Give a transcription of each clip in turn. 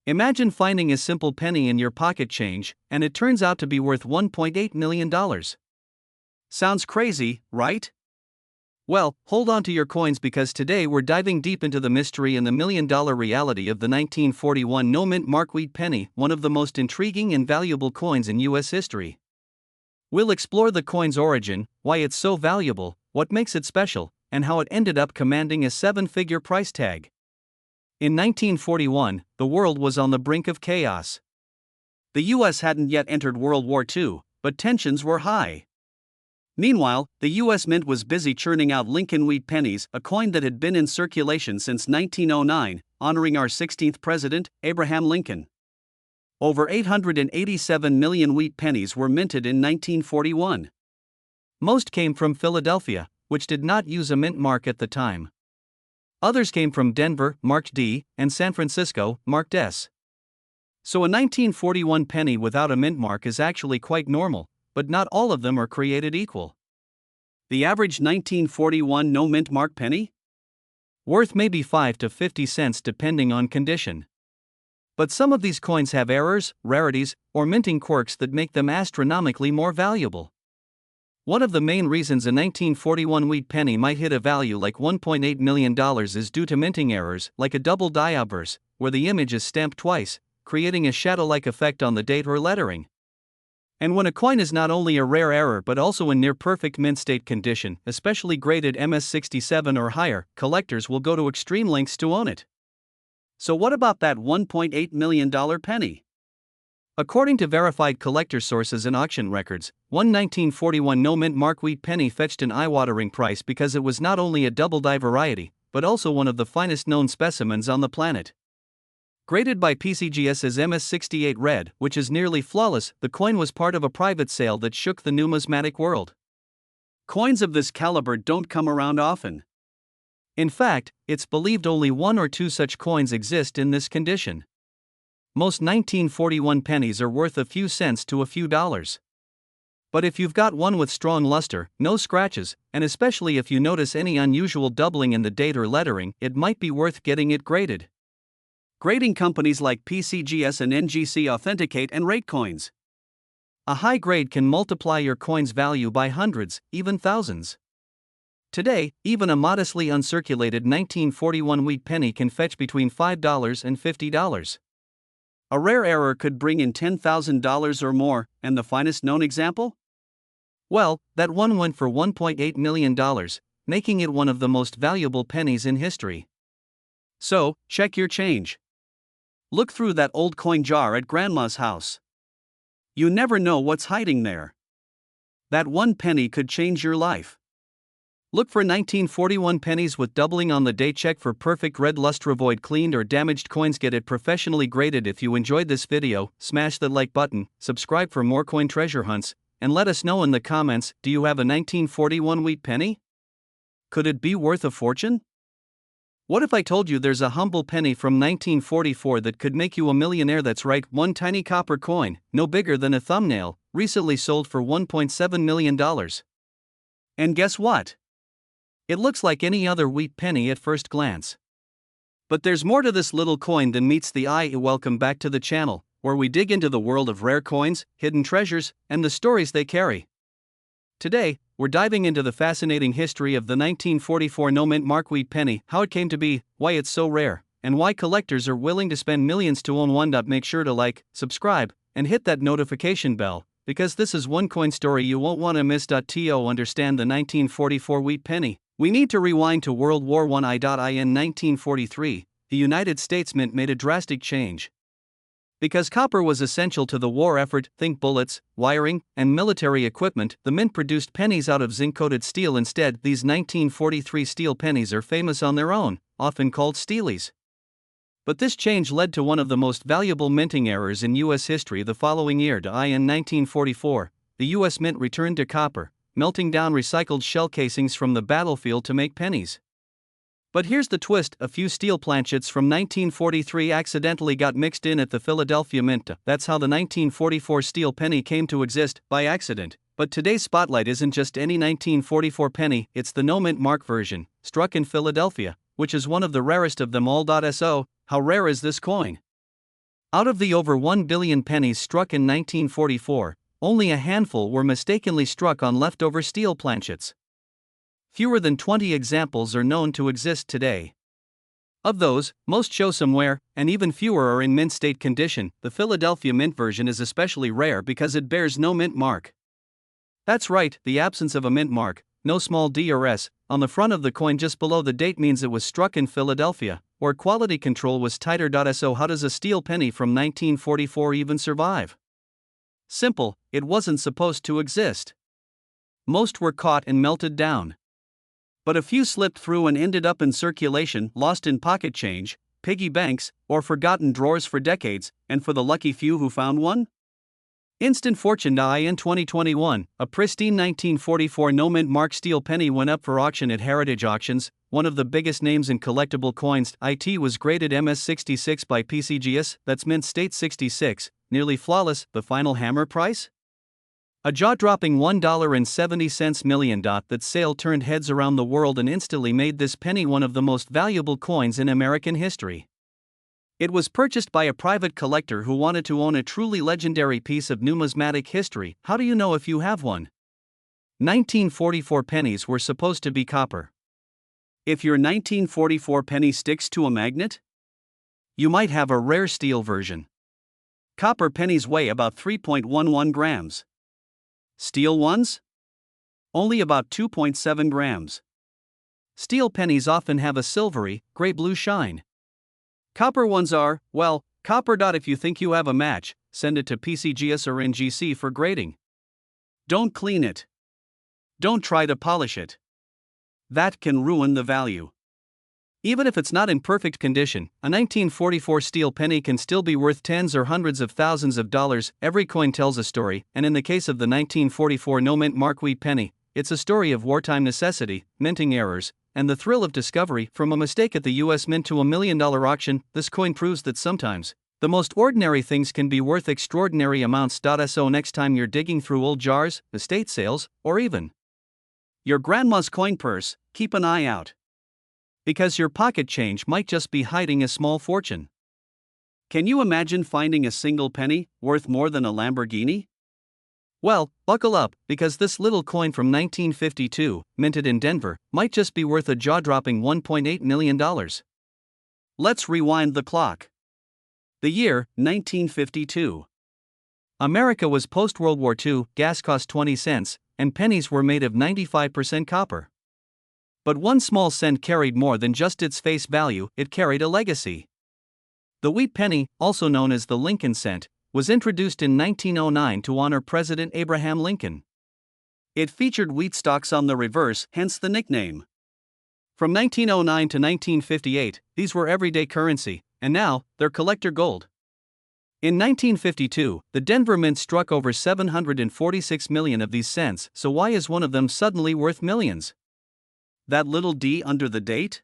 Imagine finding a simple penny in your pocket change, and it turns out to be worth $1.8 million. Sounds crazy, right? Well, hold on to your coins because today we're diving deep into the mystery and the million-dollar reality of the 1941 no-mint mark wheat penny, one of the most intriguing and valuable coins in U.S. history. We'll explore the coin's origin, why it's so valuable, what makes it special, and how it ended up commanding a seven-figure price tag. In 1941, the world was on the brink of chaos. The U.S. hadn't yet entered World War II, but tensions were high. Meanwhile, the U.S. Mint was busy churning out Lincoln wheat pennies, a coin that had been in circulation since 1909, honoring our 16th president, Abraham Lincoln. Over 887 million wheat pennies were minted in 1941. Most came from Philadelphia, which did not use a mint mark at the time. Others came from Denver, marked D, and San Francisco, marked S. So a 1941 penny without a mint mark is actually quite normal, but not all of them are created equal. The average 1941 no mint mark penny? Worth maybe 5 to 50 cents depending on condition. But some of these coins have errors, rarities, or minting quirks that make them astronomically more valuable. One of the main reasons a 1941 wheat penny might hit a value like $1.8 million is due to minting errors, like a double die obverse, where the image is stamped twice, creating a shadow-like effect on the date or lettering. And when a coin is not only a rare error but also in near-perfect mint state condition, especially graded MS67 or higher, collectors will go to extreme lengths to own it. So what about that $1.8 million penny? According to verified collector sources and auction records, one 1941 no-mint mark wheat penny fetched an eye-watering price because it was not only a double-die variety, but also one of the finest known specimens on the planet. Graded by PCGS as MS68 red, which is nearly flawless, the coin was part of a private sale that shook the numismatic world. Coins of this caliber don't come around often. In fact, it's believed only one or two such coins exist in this condition. Most 1941 pennies are worth a few cents to a few dollars. But if you've got one with strong luster, no scratches, and especially if you notice any unusual doubling in the date or lettering, it might be worth getting it graded. Grading companies like PCGS and NGC authenticate and rate coins. A high grade can multiply your coin's value by hundreds, even thousands. Today, even a modestly uncirculated 1941 wheat penny can fetch between $5 and $50. A rare error could bring in $10,000 or more, and the finest known example? Well, that one went for $1.8 million, making it one of the most valuable pennies in history. So, check your change. Look through that old coin jar at Grandma's house. You never know what's hiding there. That one penny could change your life. Look for 1941 pennies with doubling on the date. Check for perfect red luster. Avoid cleaned or damaged coins. Get it professionally graded. If you enjoyed this video, smash the like button, subscribe for more coin treasure hunts, and let us know in the comments, do you have a 1941 wheat penny? Could it be worth a fortune? What if I told you there's a humble penny from 1944 that could make you a millionaire? That's right, one tiny copper coin, no bigger than a thumbnail, recently sold for $1.7 million. And guess what? It looks like any other wheat penny at first glance. But there's more to this little coin than meets the eye. Welcome back to the channel, where we dig into the world of rare coins, hidden treasures, and the stories they carry. Today, we're diving into the fascinating history of the 1944 no-mint mark wheat penny, how it came to be, why it's so rare, and why collectors are willing to spend millions to own one. Make sure to like, subscribe, and hit that notification bell, because this is one coin story you won't want to miss. To understand the 1944 wheat penny, we need to rewind to World War I. In 1943, the United States Mint made a drastic change. Because copper was essential to the war effort, think bullets, wiring, and military equipment, the mint produced pennies out of zinc-coated steel instead. These 1943 steel pennies are famous on their own, often called steelies. But this change led to one of the most valuable minting errors in U.S. history. The following year, in 1944, the U.S. Mint returned to copper, melting down recycled shell casings from the battlefield to make pennies. But here's the twist, a few steel planchets from 1943 accidentally got mixed in at the Philadelphia Mint. That's how the 1944 steel penny came to exist, by accident. But today's spotlight isn't just any 1944 penny, it's the no-mint mark version, struck in Philadelphia, which is one of the rarest of them all. So, how rare is this coin? Out of the over 1 billion pennies struck in 1944, only a handful were mistakenly struck on leftover steel planchets. Fewer than 20 examples are known to exist today. Of those, most show some wear, and even fewer are in mint state condition. The Philadelphia mint version is especially rare because it bears no mint mark. That's right, the absence of a mint mark, no small d or s, on the front of the coin just below the date means it was struck in Philadelphia, where quality control was tighter. So how does a steel penny from 1944 even survive? Simple, it wasn't supposed to exist. Most were caught and melted down. But a few slipped through and ended up in circulation, lost in pocket change, piggy banks, or forgotten drawers for decades, and for the lucky few who found one? Instant fortune. In 2021, a pristine 1944 no-mint mark steel penny went up for auction at Heritage Auctions, one of the biggest names in collectible coins. It was graded MS66 by PCGS, that's mint state 66, nearly flawless. The final hammer price? A jaw-dropping $1.70 million. That sale turned heads around the world and instantly made this penny one of the most valuable coins in American history. It was purchased by a private collector who wanted to own a truly legendary piece of numismatic history. How do you know if you have one? 1944 pennies were supposed to be copper. If your 1944 penny sticks to a magnet, you might have a rare steel version. Copper pennies weigh about 3.11 grams. Steel ones? Only about 2.7 grams. Steel pennies often have a silvery, gray-blue shine. Copper ones are, well, copper. If you think you have a match, send it to PCGS or NGC for grading. Don't clean it. Don't try to polish it. That can ruin the value. Even if it's not in perfect condition, a 1944 steel penny can still be worth tens or hundreds of thousands of dollars. Every coin tells a story, and in the case of the 1944 no-mint mark wheat penny, it's a story of wartime necessity, minting errors, and the thrill of discovery. From a mistake at the US Mint to $1 million auction, this coin proves that sometimes the most ordinary things can be worth extraordinary amounts. So next time you're digging through old jars, estate sales, or even your grandma's coin purse, keep an eye out. Because your pocket change might just be hiding a small fortune. Can you imagine finding a single penny worth more than a Lamborghini? Well, buckle up, because this little coin from 1952, minted in Denver, might just be worth a jaw-dropping $1.8 million. Let's rewind the clock. The year, 1952. America was post-World War II, gas cost 20 cents, and pennies were made of 95% copper. But one small cent carried more than just its face value, it carried a legacy. The wheat penny, also known as the Lincoln cent, was introduced in 1909 to honor President Abraham Lincoln. It featured wheat stalks on the reverse, hence the nickname. From 1909 to 1958, these were everyday currency, and now, they're collector gold. In 1952, the Denver Mint struck over 746 million of these cents, so why is one of them suddenly worth millions? That little D under the date?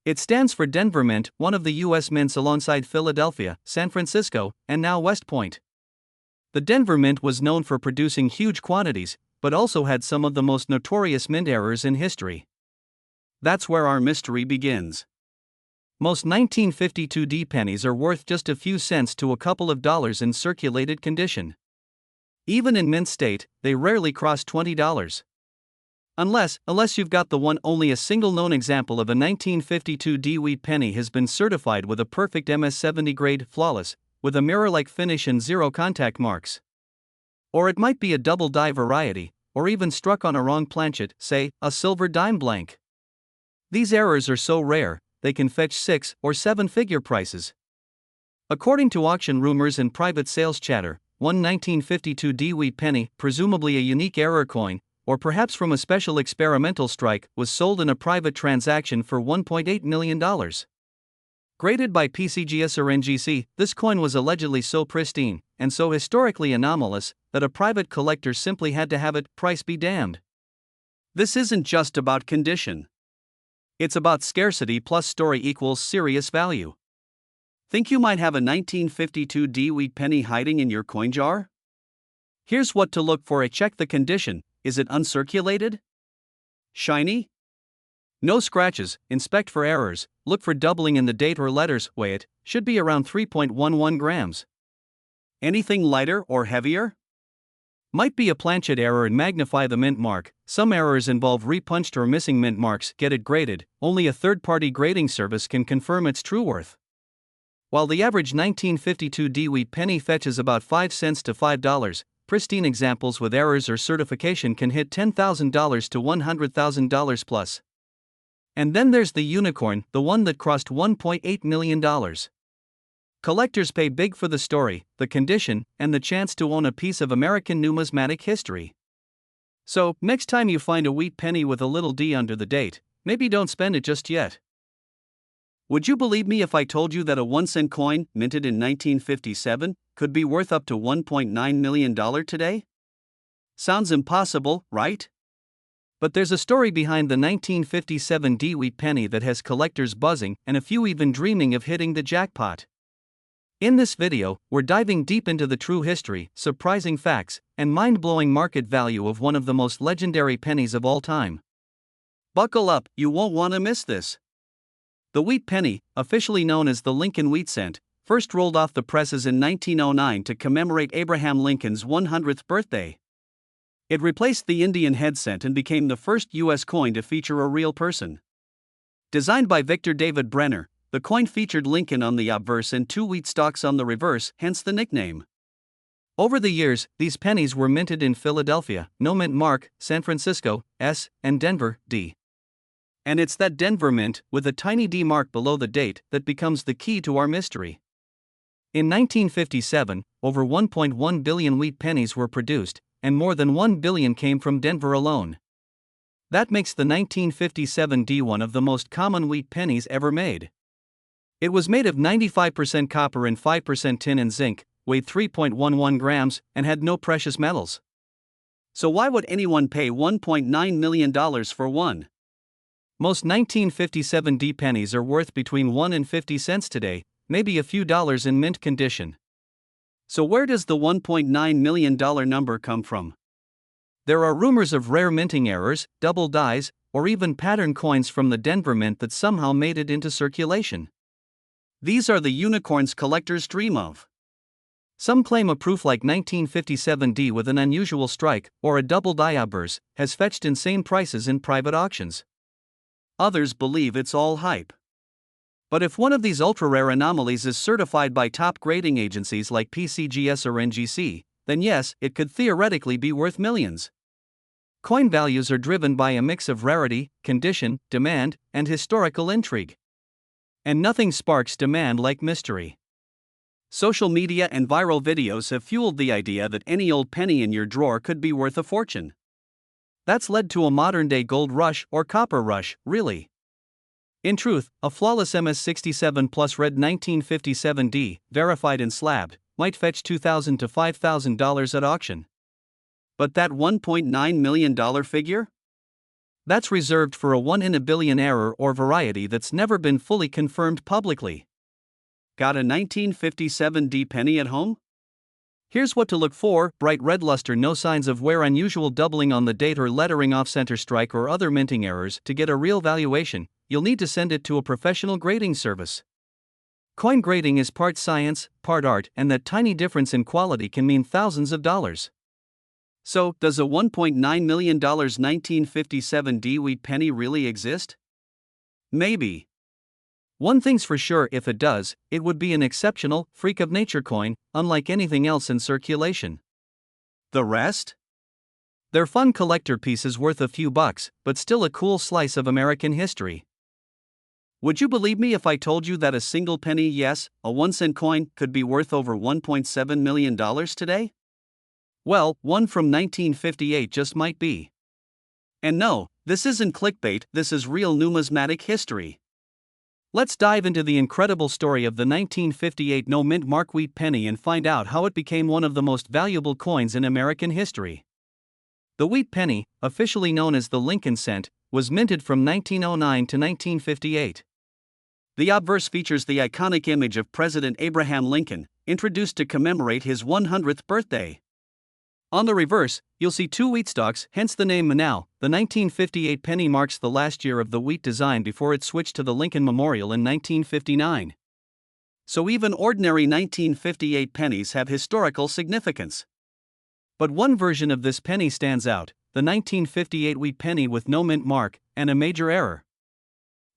It stands for Denver Mint, one of the U.S. mints alongside Philadelphia, San Francisco, and now West Point. The Denver Mint was known for producing huge quantities, but also had some of the most notorious mint errors in history. That's where our mystery begins. Most 1952 D pennies are worth just a few cents to a couple of dollars in circulated condition. Even in mint state, they rarely cross $20. Unless you've got the one. Only a single known example of a 1952 D wheat penny has been certified with a perfect MS70 grade, flawless, with a mirror-like finish and zero contact marks. Or it might be a double die variety, or even struck on a wrong planchet, say, a silver dime blank. These errors are so rare, they can fetch 6 or 7-figure prices. According to auction rumors and private sales chatter, one 1952 D wheat penny, presumably a unique error coin, or perhaps from a special experimental strike, was sold in a private transaction for $1.8 million. Graded by PCGS or NGC, this coin was allegedly so pristine, and so historically anomalous, that a private collector simply had to have it. Price be damned. This isn't just about condition. It's about scarcity plus story equals serious value. Think you might have a 1952 D wheat penny hiding in your coin jar? Here's what to look for. Check the condition. Is it uncirculated? Shiny? No scratches, inspect for errors, look for doubling in the date or letters, weigh it, should be around 3.11 grams. Anything lighter or heavier? Might be a planchet error and magnify the mint mark. Some errors involve repunched or missing mint marks, get it graded, only a third-party grading service can confirm its true worth. While the average 1952 D wheat penny fetches about 5 cents to $5, pristine examples with errors or certification can hit $10,000 to $100,000 plus. And then there's the unicorn, the one that crossed $1.8 million. Collectors pay big for the story, the condition, and the chance to own a piece of American numismatic history. So, next time you find a wheat penny with a little d under the date, maybe don't spend it just yet. Would you believe me if I told you that a 1-cent coin, minted in 1957, could be worth up to $1.9 million today? Sounds impossible, right? But there's a story behind the 1957 D wheat penny that has collectors buzzing and a few even dreaming of hitting the jackpot. In this video, we're diving deep into the true history, surprising facts, and mind-blowing market value of one of the most legendary pennies of all time. Buckle up, you won't want to miss this. The wheat penny, officially known as the Lincoln wheat cent, first rolled off the presses in 1909 to commemorate Abraham Lincoln's 100th birthday. It replaced the Indian head cent and became the first U.S. coin to feature a real person. Designed by Victor David Brenner, the coin featured Lincoln on the obverse and 2 wheat stalks on the reverse, hence the nickname. Over the years, these pennies were minted in Philadelphia, no mint mark, San Francisco, S, and Denver, D. And it's that Denver mint, with a tiny D mark below the date, that becomes the key to our mystery. In 1957, over 1.1 billion wheat pennies were produced, and more than 1 billion came from Denver alone. That makes the 1957 D one of the most common wheat pennies ever made. It was made of 95% copper and 5% tin and zinc, weighed 3.11 grams, and had no precious metals. So why would anyone pay $1.9 million for one? Most 1957 D pennies are worth between 1 and 50 cents today, maybe a few dollars in mint condition. So where does the $1.9 million number come from? There are rumors of rare minting errors, double dies, or even pattern coins from the Denver mint that somehow made it into circulation. These are the unicorns collectors dream of. Some claim a proof like 1957 D with an unusual strike, or a double die obverse, has fetched insane prices in private auctions. Others believe it's all hype. But if one of these ultra-rare anomalies is certified by top grading agencies like PCGS or NGC, then yes, it could theoretically be worth millions. Coin values are driven by a mix of rarity, condition, demand, and historical intrigue. And nothing sparks demand like mystery. Social media and viral videos have fueled the idea that any old penny in your drawer could be worth a fortune. That's led to a modern-day gold rush or copper rush, really. In truth, a flawless MS67 Plus red 1957 D, verified and slabbed, might fetch $2,000 to $5,000 at auction. But that $1.9 million figure? That's reserved for a 1 in a billion error or variety that's never been fully confirmed publicly. Got a 1957 D penny at home? Here's what to look for: bright red luster, no signs of wear, unusual doubling on the date or lettering, off-center strike, or other minting errors. To get a real valuation, you'll need to send it to a professional grading service. Coin grading is part science, part art, and that tiny difference in quality can mean thousands of dollars. So, does a $1.9 million 1957 D wheat penny really exist? Maybe. One thing's for sure: if it does, it would be an exceptional, freak of nature coin, unlike anything else in circulation. The rest? They're fun collector pieces worth a few bucks, but still a cool slice of American history. Would you believe me if I told you that a single penny, yes, a 1-cent coin, could be worth over $1.7 million today? Well, one from 1958 just might be. And no, this isn't clickbait, this is real numismatic history. Let's dive into the incredible story of the 1958 no-mint mark wheat penny and find out how it became one of the most valuable coins in American history. The wheat penny, officially known as the Lincoln cent, was minted from 1909 to 1958. The obverse features the iconic image of President Abraham Lincoln, introduced to commemorate his 100th birthday. On the reverse, you'll see two wheat stalks, hence the name Millionaire. The 1958 penny marks the last year of the wheat design before it switched to the Lincoln Memorial in 1959. So even ordinary 1958 pennies have historical significance. But one version of this penny stands out, the 1958 wheat penny with no mint mark, and a major error.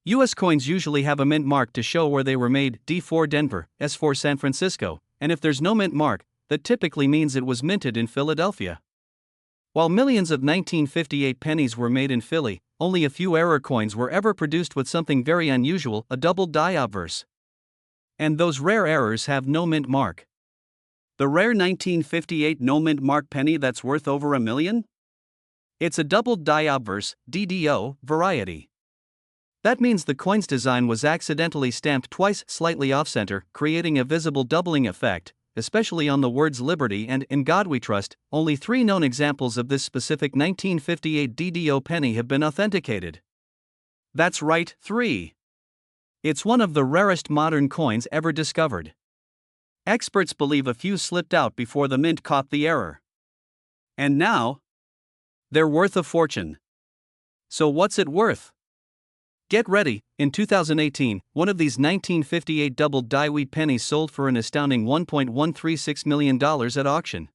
US coins usually have a mint mark to show where they were made, D for Denver, S for San Francisco, and if there's no mint mark, that typically means it was minted in Philadelphia. While millions of 1958 pennies were made in Philly, only a few error coins were ever produced with something very unusual, a double die obverse. And those rare errors have no mint mark. The rare 1958 no mint mark penny that's worth over $1 million? It's a doubled die obverse, DDO, variety. That means the coin's design was accidentally stamped twice slightly off-center, creating a visible doubling effect, especially on the words Liberty and In God We Trust. Only 3 known examples of this specific 1958 DDO penny have been authenticated. That's right, 3. It's one of the rarest modern coins ever discovered. Experts believe a few slipped out before the mint caught the error. And now, they're worth a fortune. So what's it worth? Get ready, in 2018, one of these 1958 double die wheat pennies sold for an astounding $1.136 million at auction.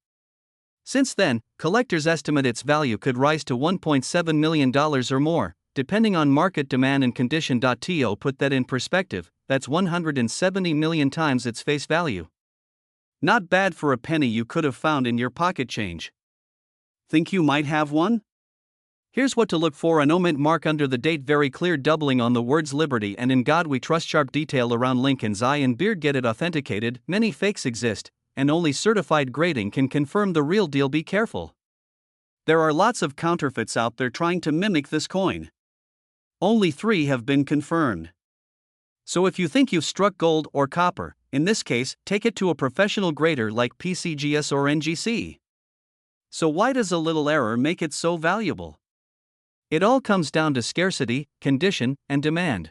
Since then, collectors estimate its value could rise to $1.7 million or more, depending on market demand and condition. To put that in perspective, that's 170 million times its face value. Not bad for a penny you could have found in your pocket change. Think you might have one? Here's what to look for: a no mint mark under the date, very clear doubling on the words Liberty and In God We Trust, sharp detail around Lincoln's eye and beard, get it authenticated. Many fakes exist, and only certified grading can confirm the real deal. Be careful. There are lots of counterfeits out there trying to mimic this coin. Only 3 have been confirmed. So if you think you've struck gold or copper, in this case, take it to a professional grader like PCGS or NGC. So why does a little error make it so valuable? It all comes down to scarcity, condition, and demand.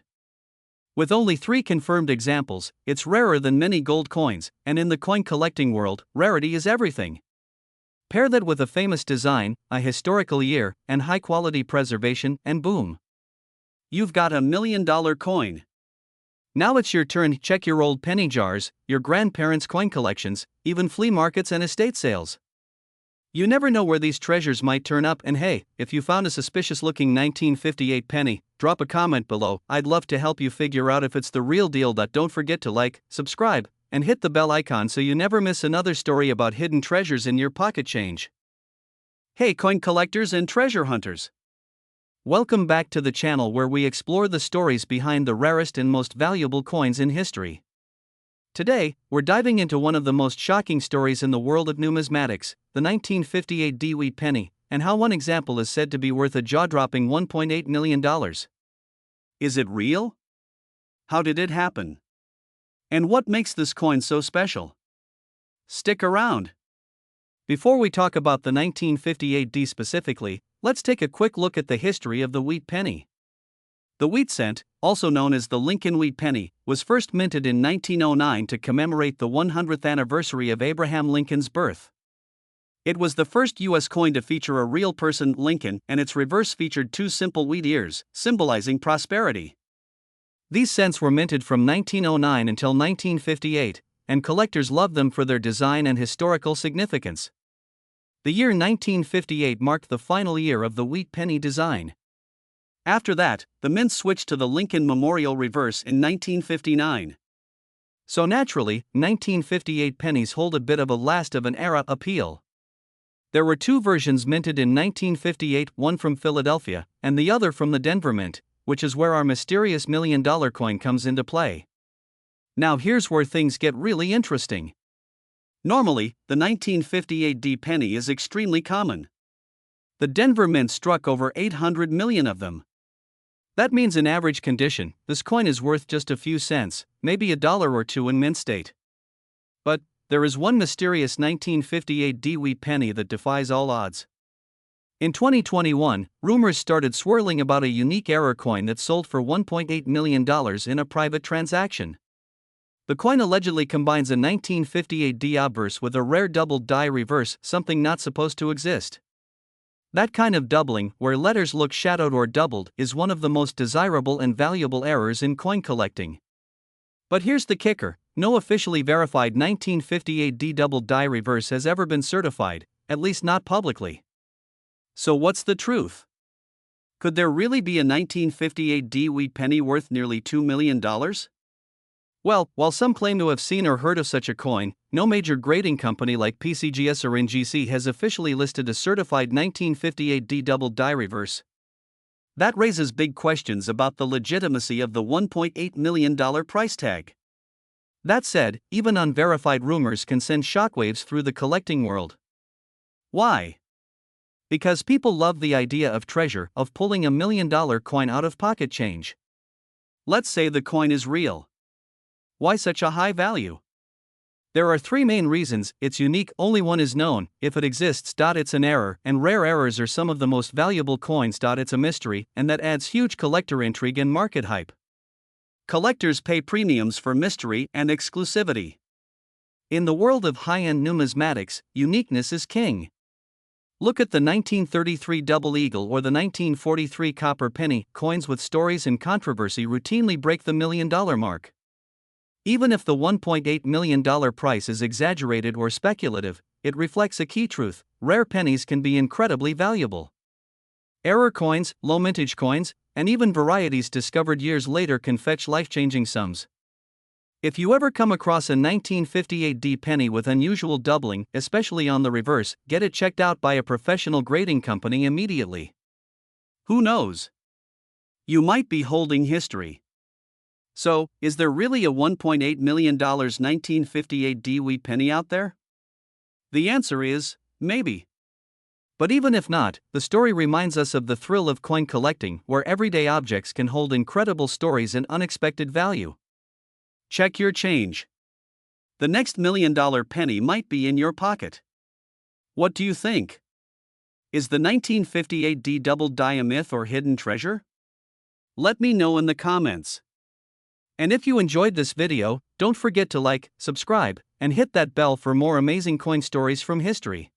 With only 3 confirmed examples, it's rarer than many gold coins, and in the coin collecting world, rarity is everything. Pair that with a famous design, a historical year, and high-quality preservation, and boom, you've got $1 million coin. Now it's your turn. Check your old penny jars, your grandparents' coin collections, even flea markets and estate sales. You never know where these treasures might turn up. And hey, if you found a suspicious-looking 1958 penny, drop a comment below. I'd love to help you figure out if it's the real deal. Don't forget to like, subscribe, and hit the bell icon so you never miss another story about hidden treasures in your pocket change. Hey coin collectors and treasure hunters! Welcome back to the channel where we explore the stories behind the rarest and most valuable coins in history. Today, we're diving into one of the most shocking stories in the world of numismatics, the 1958 D wheat penny, and how one example is said to be worth a jaw-dropping $1.8 million. Is it real? How did it happen? And what makes this coin so special? Stick around. Before we talk about the 1958 D specifically, let's take a quick look at the history of the wheat penny. The wheat cent, also known as the Lincoln wheat penny, was first minted in 1909 to commemorate the 100th anniversary of Abraham Lincoln's birth. It was the first U.S. coin to feature a real person, Lincoln, and its reverse featured 2 simple wheat ears, symbolizing prosperity. These cents were minted from 1909 until 1958, and collectors loved them for their design and historical significance. The year 1958 marked the final year of the wheat penny design. After that, the mint switched to the Lincoln Memorial reverse in 1959. So naturally, 1958 pennies hold a bit of a last-of-an-era appeal. There were 2 versions minted in 1958, one from Philadelphia, and the other from the Denver Mint, which is where our mysterious $1 million coin comes into play. Now here's where things get really interesting. Normally, the 1958 D penny is extremely common. The Denver Mint struck over 800 million of them. That means in average condition, this coin is worth just a few cents, maybe $1 or 2 in mint state. But there is one mysterious 1958 D wheat penny that defies all odds. In 2021, rumors started swirling about a unique error coin that sold for $1.8 million in a private transaction. The coin allegedly combines a 1958 D obverse with a rare doubled die reverse, something not supposed to exist. That kind of doubling, where letters look shadowed or doubled, is one of the most desirable and valuable errors in coin collecting. But here's the kicker: no officially verified 1958 D doubled die reverse has ever been certified, at least not publicly. So what's the truth? Could there really be a 1958 D wheat penny worth nearly $2 million? Well, while some claim to have seen or heard of such a coin, no major grading company like PCGS or NGC has officially listed a certified 1958 D double die reverse. That raises big questions about the legitimacy of the $1.8 million price tag. That said, even unverified rumors can send shockwaves through the collecting world. Why? Because people love the idea of treasure, of pulling $1 million coin out of pocket change. Let's say the coin is real. Why such a high value? There are three main reasons: it's unique, only one is known; if it exists, it's an error; and rare errors are some of the most valuable coins. It's a mystery, and that adds huge collector intrigue and market hype. Collectors pay premiums for mystery and exclusivity. In the world of high-end numismatics, uniqueness is king. Look at the 1933 Double Eagle or the 1943 Copper Penny. Coins with stories and controversy routinely break the $1 million mark. Even if the $1.8 million price is exaggerated or speculative, it reflects a key truth: rare pennies can be incredibly valuable. Error coins, low mintage coins, and even varieties discovered years later can fetch life-changing sums. If you ever come across a 1958 D penny with unusual doubling, especially on the reverse, get it checked out by a professional grading company immediately. Who knows? You might be holding history. So, is there really a $1.8 million 1958 D wheat penny out there? The answer is, maybe. But even if not, the story reminds us of the thrill of coin collecting, where everyday objects can hold incredible stories and unexpected value. Check your change. The next $1 million penny might be in your pocket. What do you think? Is the 1958 D doubled die a myth or hidden treasure? Let me know in the comments. And if you enjoyed this video, don't forget to like, subscribe, and hit that bell for more amazing coin stories from history.